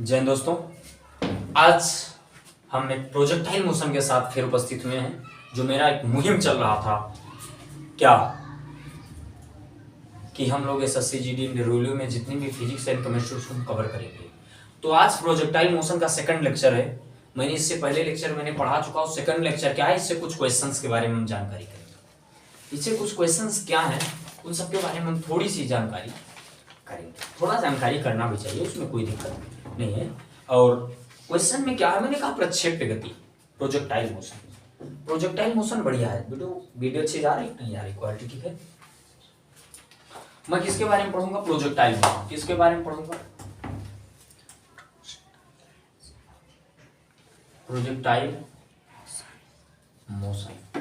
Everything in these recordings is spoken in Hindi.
जय हिंद दोस्तों, आज हम एक प्रोजेक्टाइल मोशन के साथ फिर उपस्थित हुए हैं। जो मेरा एक मुहिम चल रहा था क्या कि हम लोग एसएससी जीडी रेलवे में जितनी भी फिजिक्स एंड केमिस्ट्री उसको कवर करेंगे। तो आज प्रोजेक्टाइल मोशन का सेकंड लेक्चर है। मैंने इससे पहले लेक्चर पढ़ा चुका हूँ। सेकंड लेक्चर क्या है, इससे कुछ क्वेश्चंस के बारे में हम जानकारी करेंगे। इससे कुछ क्वेश्चंस क्या हैं उन सब के बारे में हम थोड़ी सी जानकारी करेंगे। थोड़ा जानकारी करना भी चाहिए, उसमें कोई दिक्कत नहीं है। और क्वेश्चन में क्या है, मैंने कहा प्रक्षेप्य गति, प्रोजेक्टाइल मोशन। प्रोजेक्टाइल मोशन बढ़िया है। वीडियो अच्छी जा रही नहीं, जा रही क्वालिटी ठीक है। मैं किसके बारे में पढ़ूंगा, प्रोजेक्टाइल मोशन। किसके बारे में पढ़ूंगा, प्रोजेक्टाइल मोशन।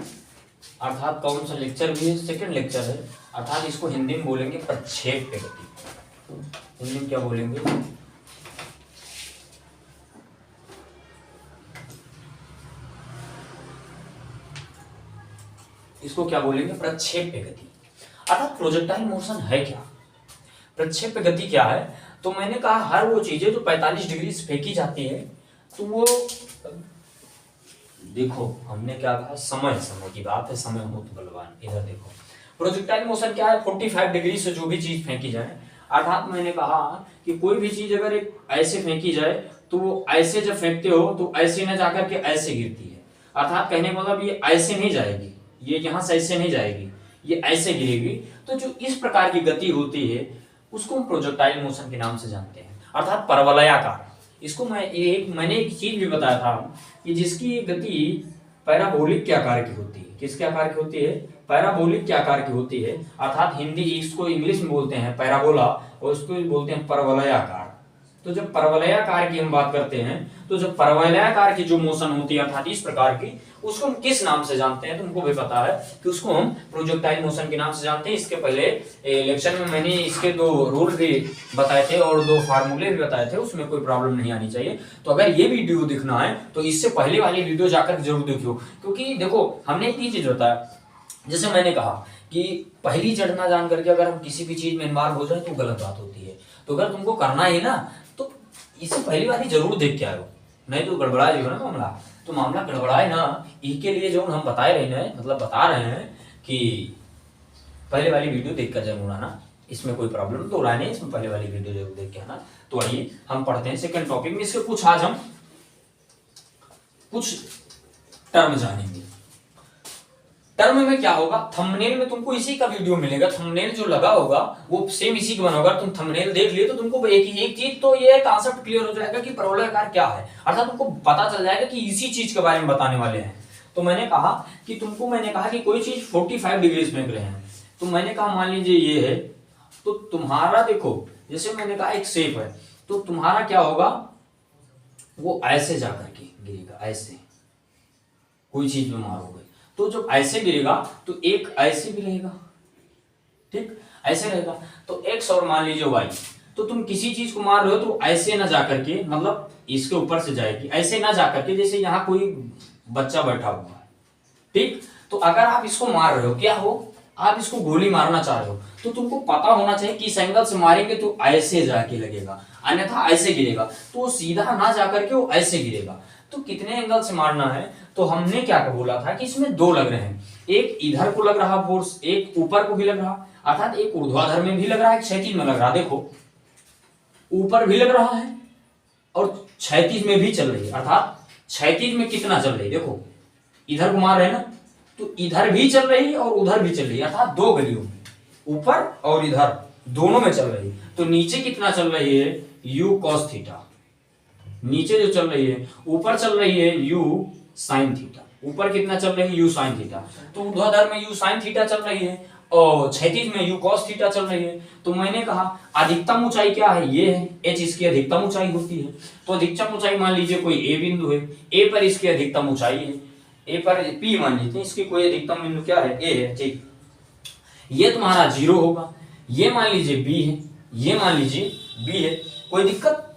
अर्थात कौन सा लेक्चर भी है, सेकंड लेक्चर है। अर्थात इसको हिंदी में बोलेंगे प्रक्षेप्य गति। हिंदी में क्या बोलेंगे, इसको क्या बोलेंगे, प्रक्षेप्य गति। अर्थात प्रोजेक्टाइल मोशन है क्या, प्रक्षेप्य गति क्या है। तो मैंने कहा हर वो चीजें जो 45 डिग्री से फेंकी जाती है, तो वो देखो हमने क्या कहा, समय की बात है, समय हो तो बलवान। इधर देखो प्रोजेक्टाइल मोशन क्या है, 45 डिग्री से जो भी चीज फेंकी जाए। अर्थात मैंने कहा कि कोई भी चीज अगर एक ऐसे फेंकी जाए तो वो ऐसे जब फेंकते हो तो ऐसे न जाकर के ऐसे गिरती है। अर्थात कहने का मतलब ये ऐसे नहीं जाएगी, ये यहाँ से ऐसे नहीं जाएगी, ये ऐसे गिरेगी। तो जो इस प्रकार की गति होती है उसको हम प्रोजेक्टाइल मोशन के नाम से जानते हैं। अर्थात परवलयाकार। इसको मैंने एक चीज भी बताया था कि जिसकी गति पैराबोलिक के आकार की होती है। किसके आकार की होती है, पैराबोलिक के आकार की होती है। अर्थात हिंदी इसको इंग्लिश में बोलते हैं पैराबोला और उसको बोलते हैं परवलयाकार। तो जब परवलयाकार की हम बात करते हैं, तो जब परवलयाकार की जो मोशन होती है अर्थात इस प्रकार की, उसको हम किस नाम से जानते हैं, तुमको भी पता है कि उसको हम प्रोजेक्टाइल मोशन के नाम से जानते हैं। इसके पहले लेक्चर में मैंने इसके 2 रूल भी बताए थे और 2 फार्मूले भी बताए थे, उसमें कोई प्रॉब्लम नहीं आनी चाहिए। तो अगर ये वीडियो दिखना है तो इससे पहले वाली वीडियो जाकर जरूर देखियो, क्योंकि देखो हमने एक चीज बताया, जैसे मैंने कहा कि पहली जड़ ना जान करके अगर हम किसी भी चीज में इन्वॉल्व हो जाए तो गलत बात होती है। तो अगर तुमको करना है ना तो इससे पहली वाली जरूर देख के आयो, नहीं तो गड़बड़ा जाएगा ना मामला। तो मामला गड़बड़ाए ना, इसके लिए जो हम बता रहे हैं कि पहले वाली वीडियो देखकर जरूर आना। इसमें कोई प्रॉब्लम तो रहा नहीं, इसमें पहले वाली वीडियो जरूर देख के आना। तो आइए हम पढ़ते हैं सेकंड टॉपिक में। इसके कुछ आज हम कुछ टर्म जानेंगे। टर्म में क्या होगा, थंबनेल में तुमको इसी का वीडियो मिलेगा। थंबनेल जो लगा होगा वो सेम इसी का बना होगा। तुम थंबनेल देख लिए तो तुमको एक चीज तो ये कॉन्सेप्ट क्लियर हो जाएगा कि परवलयाकार क्या है। अर्थात तुमको पता चल जाएगा कि इसी चीज के बारे में बताने वाले हैं। तो मैंने कहा कि कोई चीज 45 डिग्री फेंक रहे हैं, तो मैंने कहा मान लीजिए ये है, तो तुम्हारा देखो जैसे मैंने कहा एक शेप है, तो तुम्हारा क्या होगा, वो ऐसे जाकर के गिरेगा, ऐसे कोई चीज में मारोगे तो जब ऐसे गिरेगा तो एक ऐसे भी रहेगा, ठीक ऐसे रहेगा। तो x और मान लीजिए y, तो तुम किसी चीज को मार रहे हो तो ऐसे ना जाकर के, मतलब इसके ऊपर से जाएगी, ऐसे ना जाकर के जैसे यहाँ कोई बच्चा बैठा हुआ है, ठीक। तो अगर आप इसको मार रहे हो, क्या हो, आप इसको गोली मारना चाह रहे हो, तो तुमको पता होना चाहिए कि इस एंगल से मारेंगे तो ऐसे जाके लगेगा, अन्यथा ऐसे गिरेगा। तो वो सीधा ना जाकर के वो ऐसे गिरेगा। तो कितने एंगल से मारना है, तो हमने क्या बोला था कि इसमें 2 लग रहे हैं। एक इधर को लग रहा फोर्स, एक ऊपर को भी लग रहा, अर्थात एक ऊर्ध्वाधर में भी लग रहा है, क्षैतिज में लग रहा। देखो ऊपर भी लग रहा है और क्षैतिज में भी चल रही है। अर्थात क्षैतिज में कितना चल रही है, देखो इधर को मार रहे हैं ना, तो इधर भी चल रही है और उधर भी चल रही है। अर्थात 2 गलियों में, ऊपर और इधर दोनों में चल रही है। तो नीचे कितना चल रही है, u cos थीटा। नीचे जो चल रही है, ऊपर चल रही है u sin थीटा। ऊपर कितना चल रही है, u sin थीटा। तो ऊर्ध्वाधर में u sin थीटा चल रही है और क्षैतिज में u cos थीटा चल रही है। तो मैंने कहा अधिकतम ऊंचाई क्या है, ये है, h इसकी अधिकतम ऊंचाई होती है। तो अधिकतम ऊंचाई मान लीजिए कोई a बिंदु है, a पर इसकी अधिकतम ऊंचाई है, a पर p मान लीजिए, इसकी कोई अधिकतम बिंदु क्या है, a है, ठीक। ये तुम्हारा 0 होगा, ये मान लीजिए b है, ये मान लीजिए b है, कोई दिक्कत।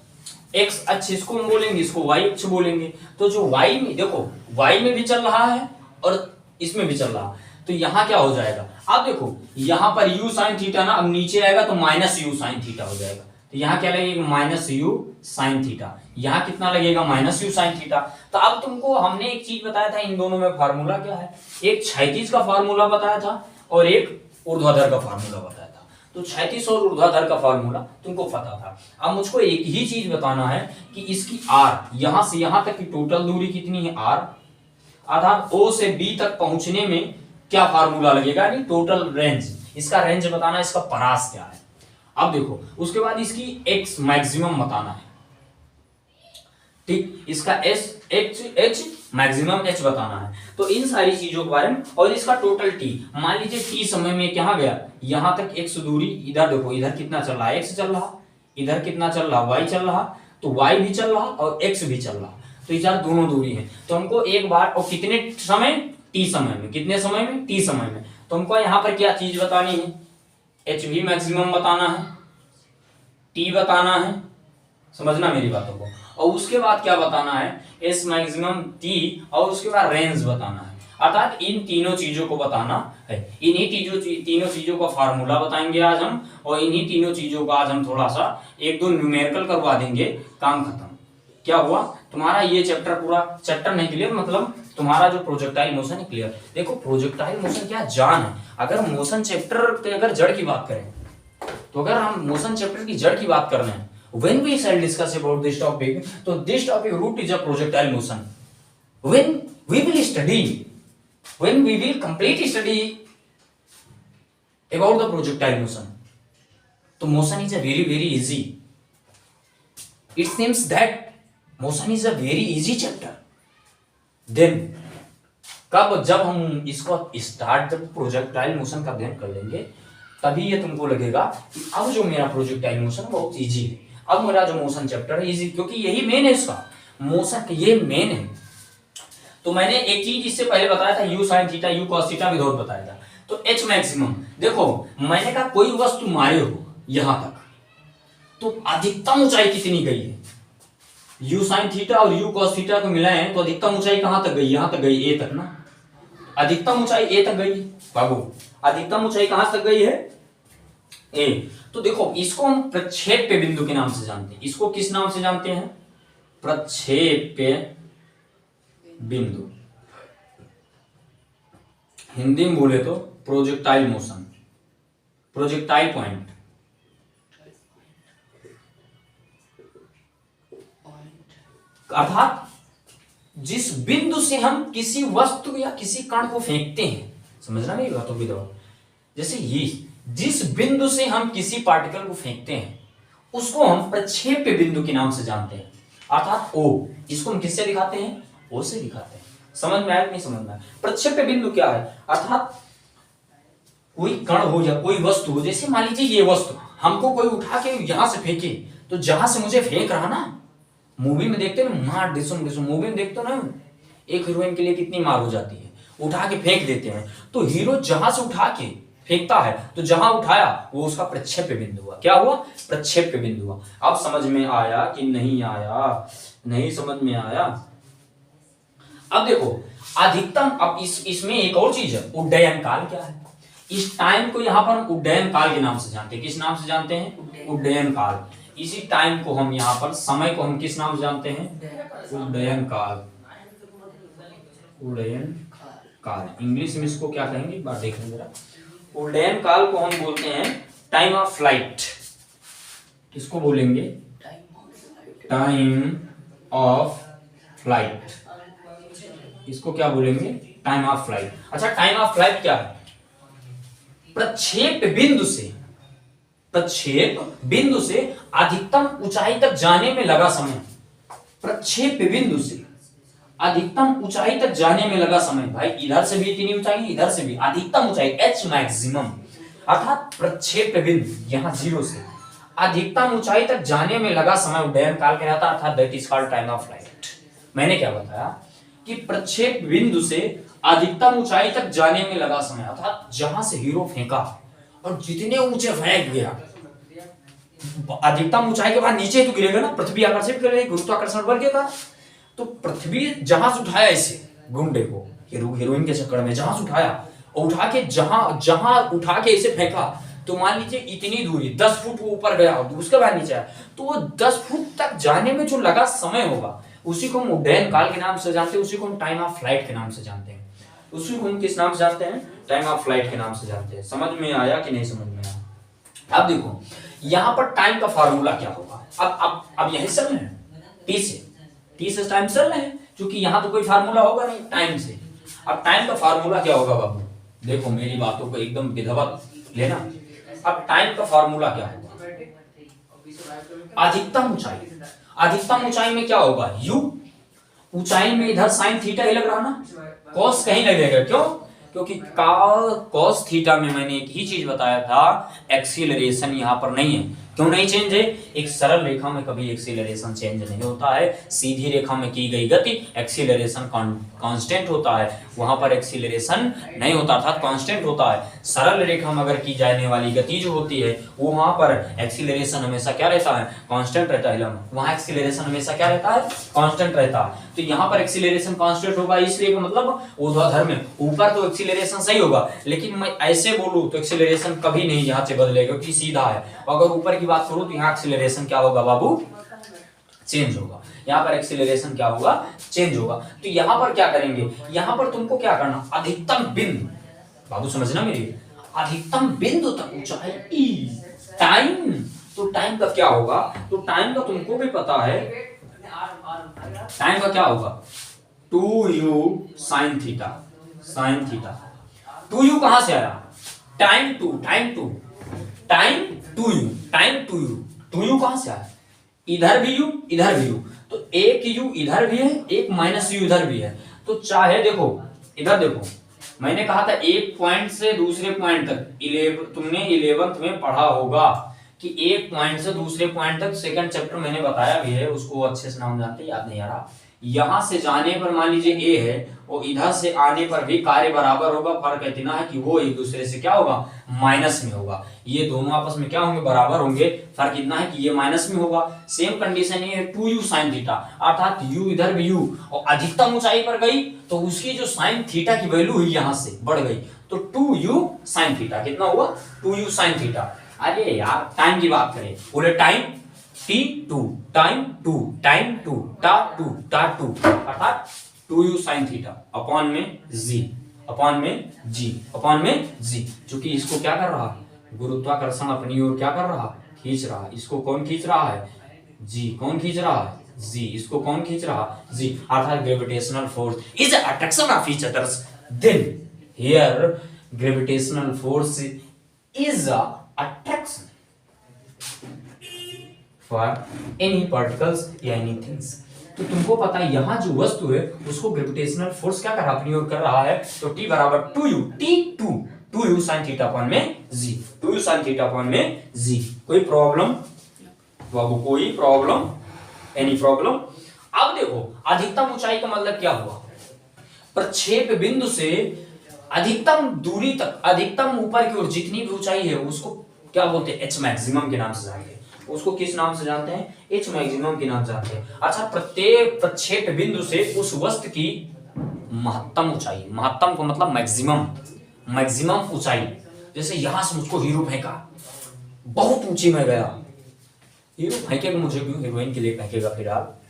x अक्ष इसको हम बोलेंगे, इसको y अक्ष बोलेंगे। तो जो y में देखो, y में भी चल रहा है और इसमें भी चल रहा है, तो यहाँ क्या हो जाएगा, आप देखो यहाँ पर u sin थीटा ना, अब नीचे आएगा तो माइनस u sin थीटा हो जाएगा। तो यहाँ क्या लगेगा माइनस यू साइन थीटा, यहाँ कितना लगेगा माइनस यू साइन थीटा। तो अब तुमको हमने एक चीज बताया था इन दोनों में फार्मूला क्या है, एक क्षैतिज का फार्मूला बताया था और एक ऊर्ध्वाधर का फार्मूला बताया था। तो क्षैतिज और ऊर्ध्वाधर का फार्मूला तुमको पता था। अब मुझको एक ही चीज बताना है कि इसकी आर यहां से यहां तक की टोटल दूरी कितनी है आर, अर्थात ओ से बी तक पहुंचने में क्या फार्मूला लगेगा, यानी टोटल रेंज, इसका रेंज बताना, इसका परास क्या है। अब देखो उसके बाद इसकी एक्स मैक्सिमम बताना है, ठीक, इसका एच मैक्सिमम एच बताना है। तो इन सारी चीजों के बारे में, और इसका टोटल टी, मान लीजिए टी समय में क्या गया, यहां तक एक्स दूरी, इधर देखो इधर कितना चल रहा है एक्स चल रहा, इधर कितना चल रहा वाई चल रहा, तो वाई भी चल रहा और एक्स भी चल रहा, तो इधर दोनों दूरी है। तो हमको एक बार, और कितने समय, टी समय में, कितने समय में, टी समय में। तो हमको यहाँ पर क्या चीज बतानी है, एच भी मैक्सिमम बताना है, टी बताना है, समझना मेरी बातों को, और उसके बाद क्या बताना है, एस मैक्सिमम टी, और उसके बाद रेंज बताना है। अर्थात इन तीनों चीजों को बताना है, इन्हीं तीनों चीजों का फार्मूला बताएंगे आज हम, और इन्हीं तीनों चीजों का आज हम थोड़ा सा एक दो न्यूमेरिकल करवा देंगे, काम खत्म। क्या हुआ तुम्हारा ये चैप्टर, पूरा चैप्टर नहीं क्लियर, मतलब तुम्हारा जो प्रोजेक्टाइल मोशन है क्लियर। देखो प्रोजेक्टाइल मोशन क्या जान है, अगर मोशन चैप्टर के अगर जड़ की बात करें, तो अगर हम मोशन चैप्टर की जड़ की बात कर रहे हैं, when we shall discuss about this topic, so this topic root is a projectile motion. When we will study, when we will complete study about the projectile motion, so motion is a very easy. It seems that motion is a very easy chapter. Then कब, जब हम इसको स्टार्ट, जब प्रोजेक्टाइल मोशन का अध्ययन कर लेंगे, तभी ये तुमको लगेगा कि अब जो मेरा प्रोजेक्टाइल मोशन बहुत इजी है, अब मेरा जो मोशन चैप्टर है इजी, क्योंकि यही मेन है इसका मोशन, ये मेन है। तो मैंने एक चीज इससे पहले बताया था, you sine theta you cos theta without बताया था। तो एच मैक्सिमम, देखो मैंने कहा कोई वस्तु मारे हो यहां तक, तो अधिकतम ऊंचाई कितनी गई है, यू साइन थीटा और यू कॉस थीटा को मिलाए हैं, तो अधिकतम ऊंचाई कहां तक गई, यहां तक गई, ए तक ना, अधिकतम ऊंचाई ए तक गई बाबू, अधिकतम ऊंचाई कहां तक गई है, ए। तो देखो इसको हम प्रक्षेप्य बिंदु के नाम से जानते हैं, इसको किस नाम से जानते हैं, प्रक्षेप्य बिंदु, हिंदी में बोले तो प्रोजेक्टाइल मोशन, प्रोजेक्टाइल पॉइंट। अर्थात जिस बिंदु से हम किसी वस्तु या किसी कण को फेंकते हैं, समझना मेरी बातों की दौड़, जैसे ये जिस बिंदु से हम किसी पार्टिकल को फेंकते हैं उसको हम प्रक्षेप्य बिंदु के नाम से जानते हैं, अर्थात ओ। इसको हम किससे दिखाते हैं, ओ से दिखाते हैं। समझ में आया नहीं समझ में आया, प्रक्षेप्य बिंदु क्या है, अर्थात कोई कण हो या कोई वस्तु हो, जैसे मान लीजिए ये वस्तु हमको कोई उठा के यहां से फेंके, तो जहां से मुझे फेंक रहा ना, मूवी में देखते हो ना, मार डिसुम डिसुम, मूवी में देखते हो ना, एक हीरोइन के लिए कितनी मार हो जाती है, उठा के फेंक देते हैं, तो हीरो जहां से उठा के फेंकता है, तो जहां उठाया वो उसका प्रक्षेप्य बिंदु हुआ। क्या हुआ, प्रक्षेप्य बिंदु हुआ। अब समझ में आया कि नहीं आया, नहीं समझ में आया। अब देखो अधिकतम, अब इसमें एक और चीज है, उड्डयन काल क्या है, इस टाइम को यहां पर हम उड्डयन काल के नाम से जानते हैं। किस नाम से जानते हैं, उड्डयन काल। इसी टाइम को हम यहाँ पर, समय को हम किस नाम से जानते हैं, उड्डयन काल, उड्डयन काल। इंग्लिश में इसको क्या कहेंगे, एक बार देखें जरा। उड्डयन काल को हम बोलते हैं टाइम ऑफ फ्लाइट। किसको बोलेंगे, टाइम ऑफ फ्लाइट, इसको क्या बोलेंगे, टाइम ऑफ फ्लाइट। अच्छा टाइम ऑफ फ्लाइट क्या है, प्रक्षेप बिंदु से, प्रक्षेप बिंदु से अधिकतम ऊंचाई तक जाने में लगा समय, प्रक्षेप बिंदु से अधिकतम ऊंचाई तक जाने में लगा समय। भाई इधर से भी इतनी ऊंचाई, इधर से भी अधिकतम ऊंचाई, एच मैक्सिमम, अर्थात प्रक्षेप बिंदु यहां जीरो से अधिकतम ऊंचाई तक जाने में लगा समय उड्डयन काल कहलाता है, अर्थात that is called time of flight. मैंने क्या बताया कि प्रक्षेप बिंदु से अधिकतम ऊंचाई तक जाने में लगा समय, अर्थात जहां से हीरो फेंका और जितने ऊंचे फेंक गया, अधिकतम ऊंचाई के बाद नीचे तो गिरेगा ना, पृथ्वी आकर्षित करेगी गुरुत्वाकर्षण बल के कारण। तो पृथ्वी जहां से उठाया इसे गुंडे को, हीरोइन के चक्कर में जहां से उठाया और उठा के जहां उठा के इसे फेंका, तो मान लीजिए इतनी दूरी 10 फुट वो ऊपर गया तो उसके बाद नीचे आया, तो वो 10 फुट तक जाने में जो लगा समय होगा उसी को हम उड्डयन काल के नाम से जानते हैं, उसी को हम टाइम ऑफ फ्लाइट के नाम से जानते हैं। उसी को हम किस नाम से जानते हैं? टाइम ऑफ फ्लाइट के नाम से जानते हैं। समझ में आया कि नहीं समझ में आया? अब देखो यहां पर टाइम का फार्मूला क्या होगा। अब यही चल रहे हैं टी से टाइम चल रहे हैं, क्योंकि यहां तो कोई फार्मूला होगा नहीं टाइम से। अब टाइम का फार्मूला क्या होगा बाबू? देखो मेरी बातों को एकदम विधिवत लेना। अब टाइम का फार्मूला क्या होगा? अधिकतम ऊंचाई, अधिकतम ऊंचाई में क्या होगा? यू, ऊंचाई में इधर साइन थीटा ही लग रहा ना, कॉस कहीं लगेगा। क्यों? क्योंकि कॉस थीटा में मैंने एक ही चीज बताया था, एक्सीलरेशन यहां पर नहीं है। क्यों नहीं चेंज है? एक सरल रेखा में कभी एक्सीलरेशन चेंज नहीं होता है, सीधी रेखा में की गई गति एक्सीलरेशन कांस्टेंट होता है, वहां पर एक्सीलरेशन नहीं होता अर्थात कांस्टेंट होता है। सरल रेखा में अगर की जाने वाली गति जो होती है वो वहां पर एक्सीलरेशन हमेशा क्या रहता है? कांस्टेंट रहता है। वहां एक्सीलरेशन हमेशा क्या रहता है? कांस्टेंट रहता है। तो यहाँ पर एक्सीलरेशन कांस्टेंट होगा, इसलिए मतलब ऊर्ध्वाधर में ऊपर तो एक्सीलरेशन सही होगा, लेकिन मैं ऐसे बोलूं तो एक्सीलरेशन कभी नहीं यहाँ से बदलेगा क्योंकि सीधा है। अगर ऊपर की बात करूं तो यहाँ एक्सीलरेशन क्या होगा बाबू? चेंज होगा। यहाँ पर एक्सीलरेशन क्या होगा? चेंज होगा। तो यहाँ पर क्या करेंगे? यहाँ पर तुमको क्या करना? अधिकतम बिंदु, बाबू समझना मेरी, अधिकतम बिंदु तक ऊंचाई टाइम। तो टाइम का क्या होगा? तो टाइम का तुमको भी पता है, टाइम का क्या होगा? 2u sin theta, sin theta. 2u कहां से आया? टाइम 2 2u कहां से आया? इधर भी u इधर भी u, तो एक u इधर भी है, एक माइनस u इधर भी है। तो चाहे देखो इधर देखो, मैंने कहा था एक पॉइंट से दूसरे पॉइंट तक, तुमने 11th में पढ़ा होगा कि एक पॉइंट से दूसरे पॉइंट तक, सेकंड चैप्टर मैंने बताया भी है, उसको अच्छे से नाम जानते, याद नहीं आ रहा। यहां से जाने पर मान लीजिए ए है और इधर से आने पर भी कार्य बराबर होगा, फर्क इतना है कि वो एक दूसरे से क्या होगा? माइनस में होगा। ये दोनों आपस में क्या होंगे? बराबर होंगे। फर्क इतना है कि ये माइनस में होगा। सेम कंडीशन ये है 2u sin थीटा, अर्थात u इधर भी u, और अधिकतम ऊंचाई पर गई तो उसकी जो sin थीटा की वैल्यू हुई यहां से बढ़ गई, तो 2u sin थीटा कितना हुआ? 2u sin theta. अरे यार टाइम की बात करें, बोले टाइम t2 टाइम 2 टाइम 2 टा 2 टा 2, अर्थात 2u sin थीटा अपॉन में g, अपॉन में g, अपॉन में g, जो कि इसको क्या कर रहा है? गुरुत्वाकर्षण अपनी ओर क्या कर रहा? खींच रहा है। इसको कौन खींच रहा है? g। कौन खींच रहा है? g। इसको कौन खींच रहा? g, अर्थात gravitational force is attraction of each others, then here gravitational force is a attraction for any particles या anything। तो तुमको पता है यहाँ जो वस्तु है उसको ग्रेविटेशनल फोर्स क्या कर रहा? अपनी ओर कर रहा है। तो T बराबर 2u T2 2u sin theta upon में g, 2u sin theta upon में g। कोई प्रॉब्लम बाबू? कोई प्रॉब्लम? Any problem? अब देखो अधिकतम ऊंचाई का मतलब क्या हुआ? प्रक्षेप बिंदु से अधिकतम दूरी तक, अधिकतम ऊपर की ओर जितनी भी ऊंचाई है उसको क्या बोलते हैं? एच मैक्सिमम के नाम से जानते हैं। उसको किस नाम से जानते हैं? एच मैक्सिमम के नाम से जानते हैं। अच्छा, प्रत्येक प्रक्षेप बिंदु से उस वस्तु की महत्तम ऊंचाई, महत्तम को मतलब मैक्सिमम, मैक्सिमम ऊंचाई। जैसे यहां से मुझको हीरो फेंका, बहुत ऊंची में गया, हीरो फेंकेगा मुझे क्यों? हीरोइन के लिए फेंकेगा, फिर आप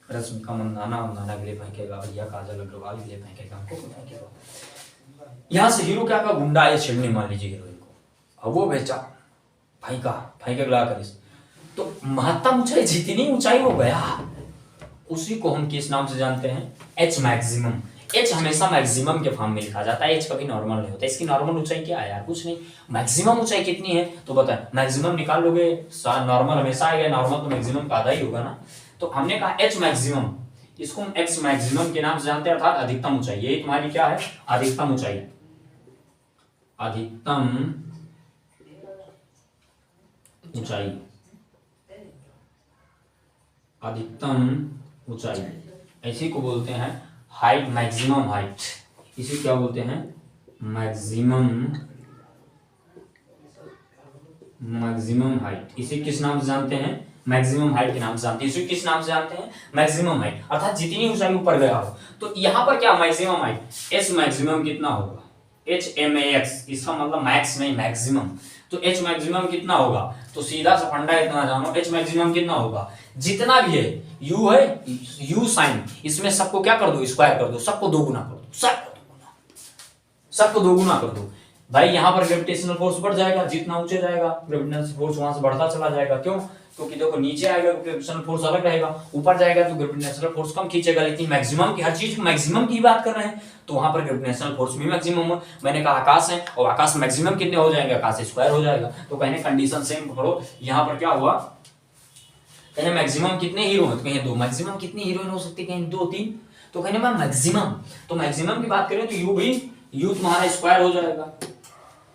रश्मिका मंदाना के लिए फेंकेगा, भैया काजल अग्रवाल के लिए फेंकेगा, हमको क्यों फेंकेगा? यहां से हीरो क्या का गुंडा है छेड़ने, मान लीजिए हीरोइन को, अब वो बेचा फेंके गला कर, तो महत्तम ऊंचाई जितनी ऊंचाई वो गया उसी को हम किस नाम से जानते हैं? H maximum. एच हमेशा मैक्सिमम के फॉर्म में लिखा जाता है, एच कभी नॉर्मल नहीं होता। इसकी नॉर्मल ऊंचाई क्या है यार? कुछ नहीं। मैक्सिमम ऊंचाई कितनी है तो बताएं, मैक्सिमम निकाल लोगे, नॉर्मल हमेशा आएगा, नॉर्मल तो मैक्सिमम का आधा ही होगा ना। तो हमने कहा एच मैक्सिमम, इसको हम एक्स मैक्सिमम के नाम से जानते हैं, अर्थात अधिकतम ऊंचाई। यही तुम्हारी क्या है? अधिकतम ऊंचाई, अधिकतम ऊंचाई, अधिकतम ऊंचाई। इसी को बोलते हैं हाइट, मैक्सिमम हाइट। इसी क्या बोलते हैं? Maximum, maximum height. इसे किस नाम से जानते हैं? मैक्सिमम हाइट के नाम से जानते हैं। इसे किस नाम से जानते हैं? मैक्सिमम हाइट, अर्थात जितनी ऊंचाई ऊपर गया हो। तो यहां पर क्या मैक्सिमम हाइट? एच मैक्सिमम कितना होगा? एच एम ए एक्स, इसका मतलब मैक्स नहीं मैक्सिमम। तो एच मैक्सिमम कितना होगा, तो सीधा सा फंडा इतना जानो, एच मैक्सिमम कितना होगा, जितना भी है यू है, यू साइन, इसमें सबको क्या कर दो, स्क्वायर कर दो, सबको दो गुना कर दो, सबको दो गुना कर दो भाई। यहां पर ग्रेविटेशनल फोर्स बढ़ जाएगा, जितना ऊंचे जाएगा ग्रेविटेशनल फोर्स वहां से बढ़ता चला जाएगा। क्यों, क्योंकि देखो नीचे आएगा ग्रेविटेशनल फोर्स अलग रहेगा, ऊपर जाएगा तो ग्रेविटेशनल फोर्स कम खींचेगा। लेकिन मैक्सिमम की, हर चीज मैक्सिमम की बात कर रहे हैं, तो वहां पर ग्रेविटेशनल फोर्स भी मैक्सिमम है। मैंने कहा आकाश है, और आकाश मैक्सिमम कितने हो जाएंगे, आकाश स्क्वायर हो जाएगा। तो कहने कंडीशन सेम पकड़ो, यहाँ पर क्या हुआ, कहने मैक्सिमम कितने हीरो हैं, तो कहीं दो, मैक्सिमम कितनी हीरोइन हो सकती है, कहीं दो तीन, तो कहने मैं मैक्सिमम, तो मैक्सिमम की बात करें तो यू भी, यू तुम्हारा स्क्वायर हो जाएगा,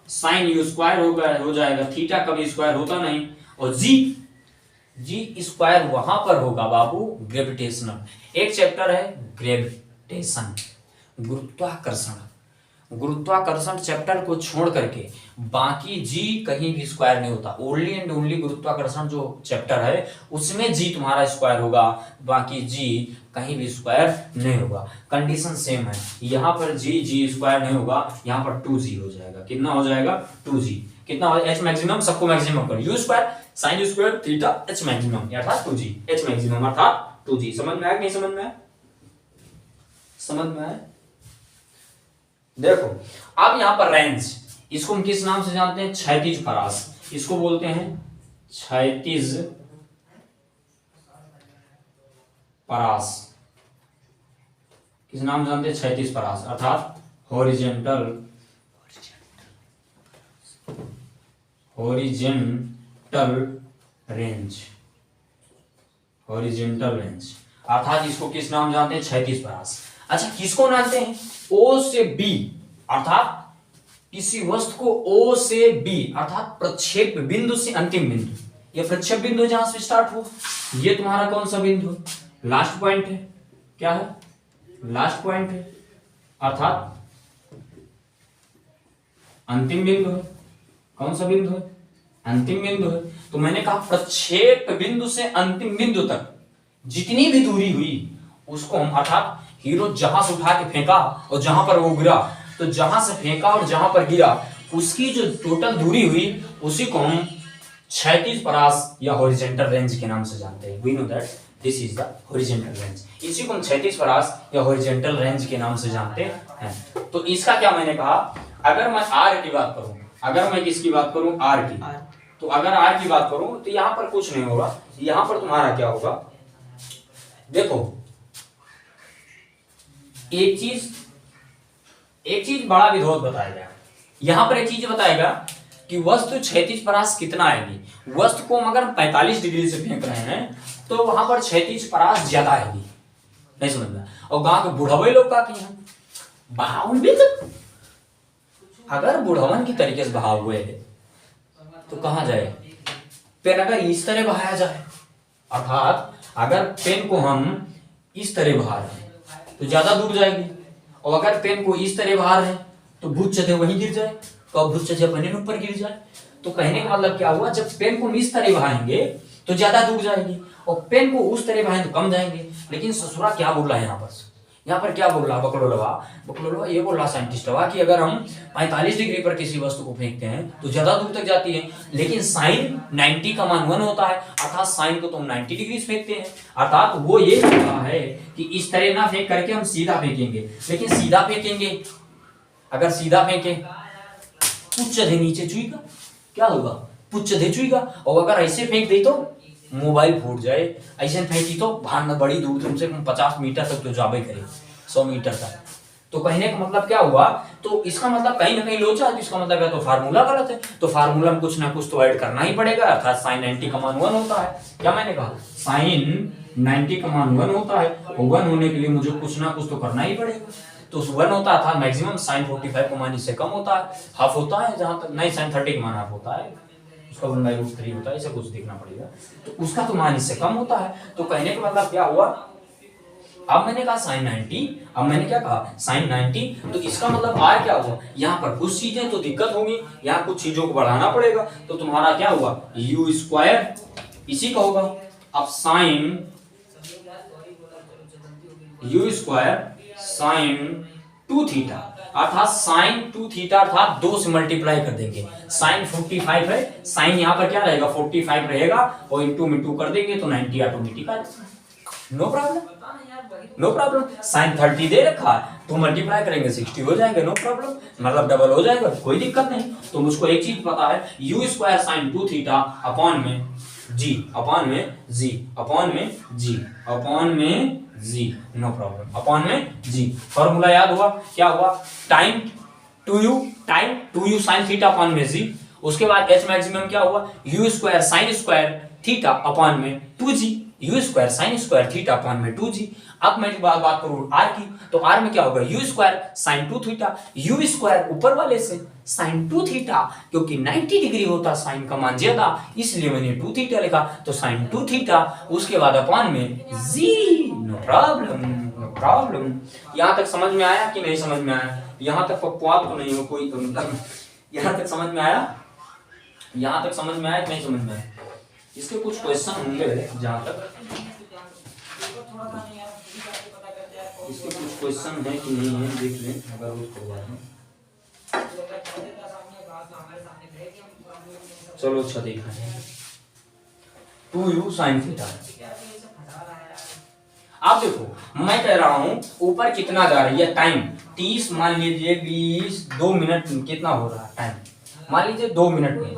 साइन यू स्क्वायर हो जाएगा, थीटा कभी स्क्वायर होता नहीं, और जी स्क्वायर वहां पर होगा बाबू ग्रेविटेशनल। एक चैप्टर है ग्रेविटेशन, गुरुत्वाकर्षण, गुरुत्वाकर्षण चैप्टर को छोड़ करके बाकी जी कहीं भी स्क्वायर नहीं होता। ओनली एंड ओनली गुरुत्वाकर्षण जो चैप्टर है उसमें जी तुम्हारा स्क्वायर होगा, बाकी जी कहीं भी स्क्वायर नहीं होगा। कंडीशन सेम है, यहाँ पर जी स्क्वायर नहीं होगा, यहाँ पर 2g हो जाएगा। कितना हो जाएगा, 2g। कितना हो, एच मैक्सिमम, सबको मैक्सिमम कर, you square sine square theta H maximum अर्थात 2g, एच मैक्सिमम अर्थात 2g। समझ में आया, नहीं समझ में आया, समझ में आया। देखो अब यहां पर रेंज, इसको हम किस नाम से जानते हैं, क्षैतिज परास, इसको बोलते हैं क्षैतिज परास। किस नाम जानते हैं, क्षैतिज परास अर्थात हॉरिजेंटल रेंज, हॉरिजेंटल रेंज अर्थात इसको किस नाम जानते हैं, क्षैतिज परास। अच्छा किसको जानते हैं, ओ से बी, अर्थात किसी वस्तु को ओ से बी अर्थात प्रक्षेप बिंदु से अंतिम बिंदु, यह प्रक्षेप बिंदु जहां से स्टार्ट हो, ये तुम्हारा कौन सा बिंदु, लास्ट पॉइंट है, क्या है, लास्ट पॉइंट है, अर्थात अंतिम बिंदु है। कौन सा बिंदु है, अंतिम बिंदु है। तो मैंने कहा प्रक्षेप बिंदु से अंतिम बिंदु तक जितनी भी दूरी हुई उसको हम, अर्थात हीरो जहां से उठा के फेंका और जहां पर वो गिरा, तो जहां से फेंका और जहां पर गिरा उसकी जो टोटल दूरी हुई उसी को हम क्षैतिज परास या हॉरिजेंटल रेंज के नाम से जानते हैं। We know that this is the horizontal range, इसी को हम क्षैतिज परास या हॉरिजेंटल रेंज के नाम से जानते हैं। तो इसका क्या मैंने कहा, अगर मैं आर की बात करूं, अगर मैं किसकी बात करूं, आर की, तो अगर आर की बात करूं तो यहां पर कुछ नहीं होगा, यहां पर तुम्हारा क्या होगा, देखो एक चीज बड़ा विरोध बताएगा, यहां पर एक चीज बताएगा कि वस्तु क्षैतिज परास कितना आएगी। वस्तु को हम अगर 45 डिग्री से फेंक रहे हैं तो वहां पर क्षैतिज परास ज्यादा आएगी, नहीं समझ में। और गांव के बुढ़ावे लोग का की हैं बहाव भी, अगर बुढ़ावन की तरीके से बहाव हुए तो कहां जाए, पेन अगर इस तरह बहाया जाए, अर्थात अगर पेन को हम इस तरह बहा रहे हैं तो ज्यादा दूर जाएगी, और अगर पेन को इस तरह बहा रहे हैं तो भूत चढ़े वहीं गिर जाए, तो भूत चढ़े पेन ऊपर गिर जाए। तो कहने का मतलब क्या हुआ, जब पेन को इस तरह बहाएंगे तो ज्यादा दूर जाएगी, और पेन को उस तरह बहाएंगे तो कम जाएंगे। लेकिन ससुरा क्या बोल रहा है यहाँ पर क्या बोल रहा, बकलोलवा ये बोल रहा साइंटिस्ट हुआ कि अगर हम 45 डिग्री पर किसी वस्तु को फेंकते हैं तो ज्यादा दूर तक जाती है, लेकिन साइन 90 का मान 1 होता है, अर्थात साइन को तो हम 90 डिग्री फेंकते हैं। अर्थात वो ये बोल रहा है कि इस तरह ना फेंक करके हम सीधा फेंकेंगे, लेकिन सीधा फेंकेंगे, अगर सीधा फेंके पुच्छ दे नीचे चुईगा, क्या होगा, पुच्छ दे चुईगा। और अगर ऐसे फेंक दे तो मोबाइल फूट जाए, ऐसे फेंकी तो भान बड़ी दूर, तुमसे 50 मीटर तक तो जाबे करे, 100 मीटर तक। तो कहने का मतलब क्या हुआ, तो इसका मतलब कहीं ना कहीं लोचा है, तो इसका मतलब है तो फार्मूला गलत है, तो फार्मूला में कुछ ना कुछ तो ऐड करना ही पड़ेगा, अर्थात साइन 90 का मान 1 होता है। क्या मैंने कहा, साइन 90 का मान 1 होता है, और 1 होने के लिए मुझे कुछ ना कुछ तो करना ही पड़ेगा। तो 1 होता था मैक्सिमम, साइन 45 का मान इससे कम होता है, हाफ होता है, जहां तक नहीं साइन 30 का मान हाफ होता है, उसका 1/√3 होता है, इसे कुछ देखना पड़ेगा, तो उसका तो मान इससे कम होता है। तो कहने का मतलब क्या हुआ, अब मैंने कहा साइन 90, अब मैंने क्या कहा साइन 90, तो इसका मतलब आर क्या हुआ, यहाँ पर कुछ चीजें तो दिक्कत होगी, यहाँ कुछ चीजों को बढ़ाना पड़ेगा, तो तुम्हारा क्या हुआ यू स्क्वायर इसी का होगा। अब sine u square sine 2 theta अर्थात साइन 2 थीटा अर्थात 2 से मल्टीप्लाई कर देंगे। साइन 45 है, साइन यहाँ पर क्या रहेगा 45 रहेगा और इंटू में 2 कर देंगे तो 90 ऑटोमेटिक आ जाएगा। No problem, no problem. Sine 30 दे रखा है तो मल्टीप्लाई करेंगे 60 हो जाएगा, नो प्रॉब्लम, मतलब डबल हो जाएगा, कोई दिक्कत नहीं। तो मुझको एक चीज पता है, you square sine 2 theta upon में जी, अपॉन में जी, अपॉन में जी, अपॉन में जी, नो प्रॉब्लम, अपॉन में जी। फॉर्मूला याद हुआ, क्या हुआ, time 2u sine theta upon में जी। उसके बाद एच मैक्सिमम क्या हुआ, you square sine square theta upon में 2g, you square sine square theta upon में 2g। अब मैं बात करूं आर की, तो आर में क्या होगा, you square sine 2 theta, you square ऊपर वाले से साइन 2 थीटा, क्योंकि 90 डिग्री होता साइन का मान ज्यादा, इसलिए मैंने 2 थीटा लिखा, तो साइन 2 थीटा, उसके बाद अपॉन में जी, नो प्रॉब्लम, नो प्रॉब्लम। यहां तक समझ में आया कि नहीं समझ में आया? यहां तक पक्वाद तो नहीं हो कोई, मतलब यहां तक समझ में आया? यहां तक समझ में आया कि नहीं समझ में आया? इसके कुछ क्वेश्चन होंगे जहां तक, इसके कुछ क्वेश्चन है कि नहीं है देख लें, अगर उसको बाद में चलो अच्छा देखा है। 2u sin थीटा, आप देखो मैं कह रहा हूं ऊपर कितना जा रही है टाइम 30, मान लीजिए 20, 2 मिनट कितना हो रहा है टाइम, मान लीजिए 2 मिनट में,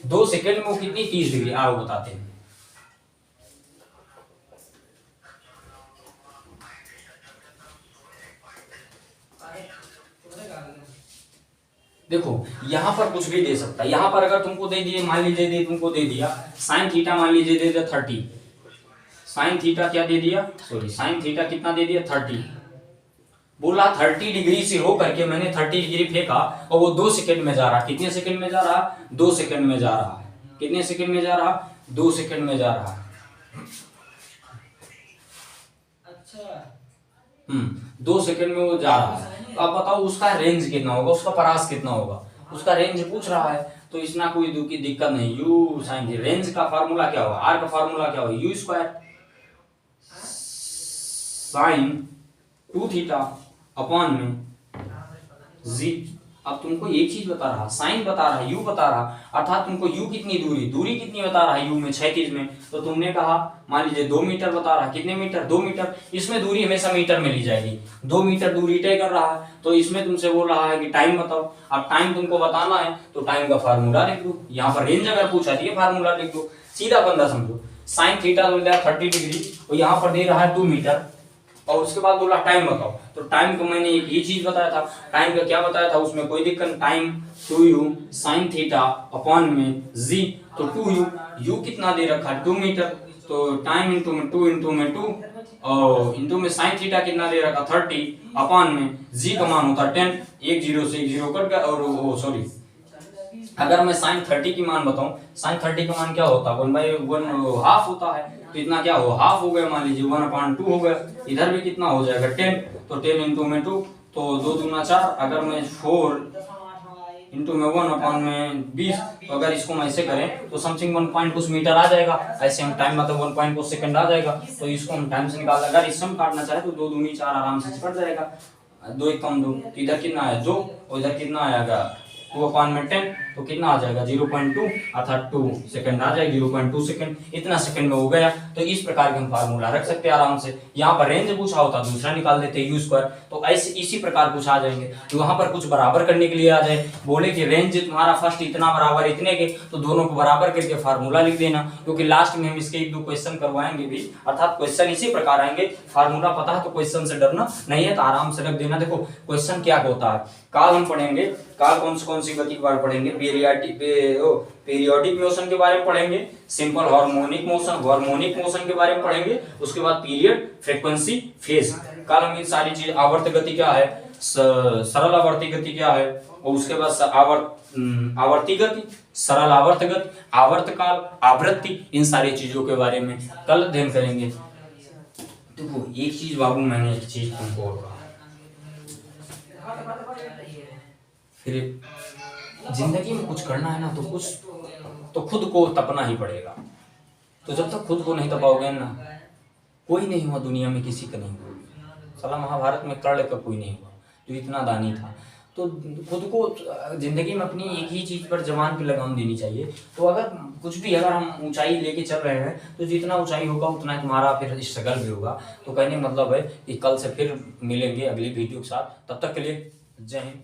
2 सेकंड में वो कितनी 30 डिग्री आओ बताते हैं। देखो यहां पर कुछ भी दे सकता है, यहां पर अगर तुमको दे दिए, मान लीजिए तुमको दे दिया साइन थीटा, मान लीजिए दे दिया 30, साइन थीटा क्या दे दिया, सॉरी साइन थीटा कितना दे दिया 30, बोला 30 डिग्री से हो करके मैंने 30 डिग्री फेंका और वो 2 सेकंड में जा रहा, कितने सेकंड में जा रहा, 2 सेकंड में जा रहा, कितने सेकंड में जा रहा, 2 सेकंड में जा रहा। अच्छा 2 सेकंड में वो जा रहा है, तो आप बताओ उसका रेंज कितना होगा, उसका परास कितना होगा, उसका रेंज पूछ रहा है, तो इसमें कोई दिक्कत नहीं। यू साइन रेंज का फार्मूला क्या होगा, आर का फार्मूला क्या होगा, you square sine 2 theta upon में जी। अब तुमको एक चीज बता रहा, साइन बता रहा, यू बता रहा, अर्थात तुमको यू कितनी दूरी कितनी बता रहा है, यू में 36 में, तो तुमने कहा मान लीजिए 2 मीटर बता रहा, कितने मीटर, 2 मीटर, इसमें दूरी हमेशा मीटर में ली जाएगी, 2 मीटर दूरी तय कर रहा है, तो इसमें तुमसे बोल रहा है कि टाइम बताओ। अब टाइम तुमको बताना है तो टाइम का फार्मूला लिख दो, यहाँ पर रेंज अगर पूछा तो ये फार्मूला लिख दो, सीधा बंदा समझो। साइन थीटा तो 30 डिग्री और यहाँ पर दे रहा है 2 मीटर, और उसके बाद बोला टाइम बताओ, तो टाइम को मैंने एक ही चीज बताया था, टाइम का क्या बताया था, उसमें कोई दिक्कत, time 2u sin theta upon में z, तो 2u, u कितना दे रखा है 2 मीटर, तो टाइम इंटू में 2 इंटू में 2 और इंटू में sin थीटा कितना दे रखा 30 अपॉन में z का मान होता 10, एक जीरो से एक जीरो कट गया, और वो सॉरी अगर मैं sin 30 की मान बताऊं, sin 30 का मान क्या होता है 1/1 हाफ होता है, तो इतना क्या हो हाफ हो गया, मान लीजिए 1/2 हो गया, इधर भी कितना हो जाएगा 10, तो 10 इंटू में 2 तो 2 दूना 4, अगर मैं 4 इंटू में 1 अपॉन में 20, तो अगर इसको मैं ऐसे करें तो समथिंग 1 पॉइंट कुछ मीटर आ जाएगा, ऐसे हम टाइम मतलब 1 पॉइंट कुछ सेकंड आ जाएगा, तो इसको हम टाइम से निकाल, अगर इससे हम काटना चाहे तो 2 दूनी 4 आराम से कट जाएगा, 2 एक कम 2, तो इधर कितना आया 2 और इधर कितना आएगा 2 अपॉन में 10, तो कितना आ जाएगा 0.2 अर्थात 2 सेकंड आ जाएगा, 0.2 सेकंड, इतना सेकंड में हो गया। तो इस प्रकार के हम फार्मूला रख सकते हैं आराम से। यहाँ पर रेंज पूछा होता दूसरा निकाल देते यू स्क्वायर, तो ऐसे इसी प्रकार पूछा आ जाएंगे, तो वहां पर कुछ बराबर करने के लिए आ जाए, बोले कि रेंज तुम्हारा फर्स्ट इतना बराबर इतने के, तो दोनों को बराबर करके फार्मूला लिख देना, क्योंकि लास्ट में हम इसके 1-2 क्वेश्चन करवाएंगे भी, अर्थात क्वेश्चन इसी प्रकार आएंगे, फार्मूला पता है तो क्वेश्चन से डरना नहीं है, तो आराम से रख देना। देखो क्वेश्चन क्या होता है, काल हम पढ़ेंगे, काल कौन सी गति के बारे में पढ़ेंगे, पीरियोडिक मोशन के बारे में पढ़ेंगे, सिंपल हार्मोनिक मोशन के बारे में पढ़ेंगे, उसके बाद पीरियड, फ्रीक्वेंसी, फेज। कल हम इन सारी चीज, आवर्त गति क्या है, सरल आवर्ती गति क्या है, और उसके बाद आवर्ती गति, सरल आवर्त गति, आवर्त काल, आवृत्ति, इन सारी चीजों के बारे में कल अध्ययन करेंगे। देखो एक चीज बाबू, मैंने एक चीज तुमको और कहा, फिर जिंदगी में कुछ करना है ना, तो कुछ तो खुद को तपना ही पड़ेगा, तो जब तक खुद को नहीं तपाओगे ना, कोई नहीं हुआ दुनिया में, किसी का नहीं हुआ। साला महाभारत में कर्ण का कोई नहीं हुआ, तो इतना दानी था। तो खुद को ज़िंदगी में अपनी एक ही चीज़ पर जबान पे लगाम देनी चाहिए। तो अगर कुछ भी अगर हम ऊंचाई लेके चल रहे हैं तो जितना ऊंचाई होगा उतना ही तुम्हारा फिर स्ट्रगल भी होगा। तो कहने का मतलब है कि कल से फिर मिलेंगे अगली वीडियो के साथ, तब तक के लिए जय हिंद।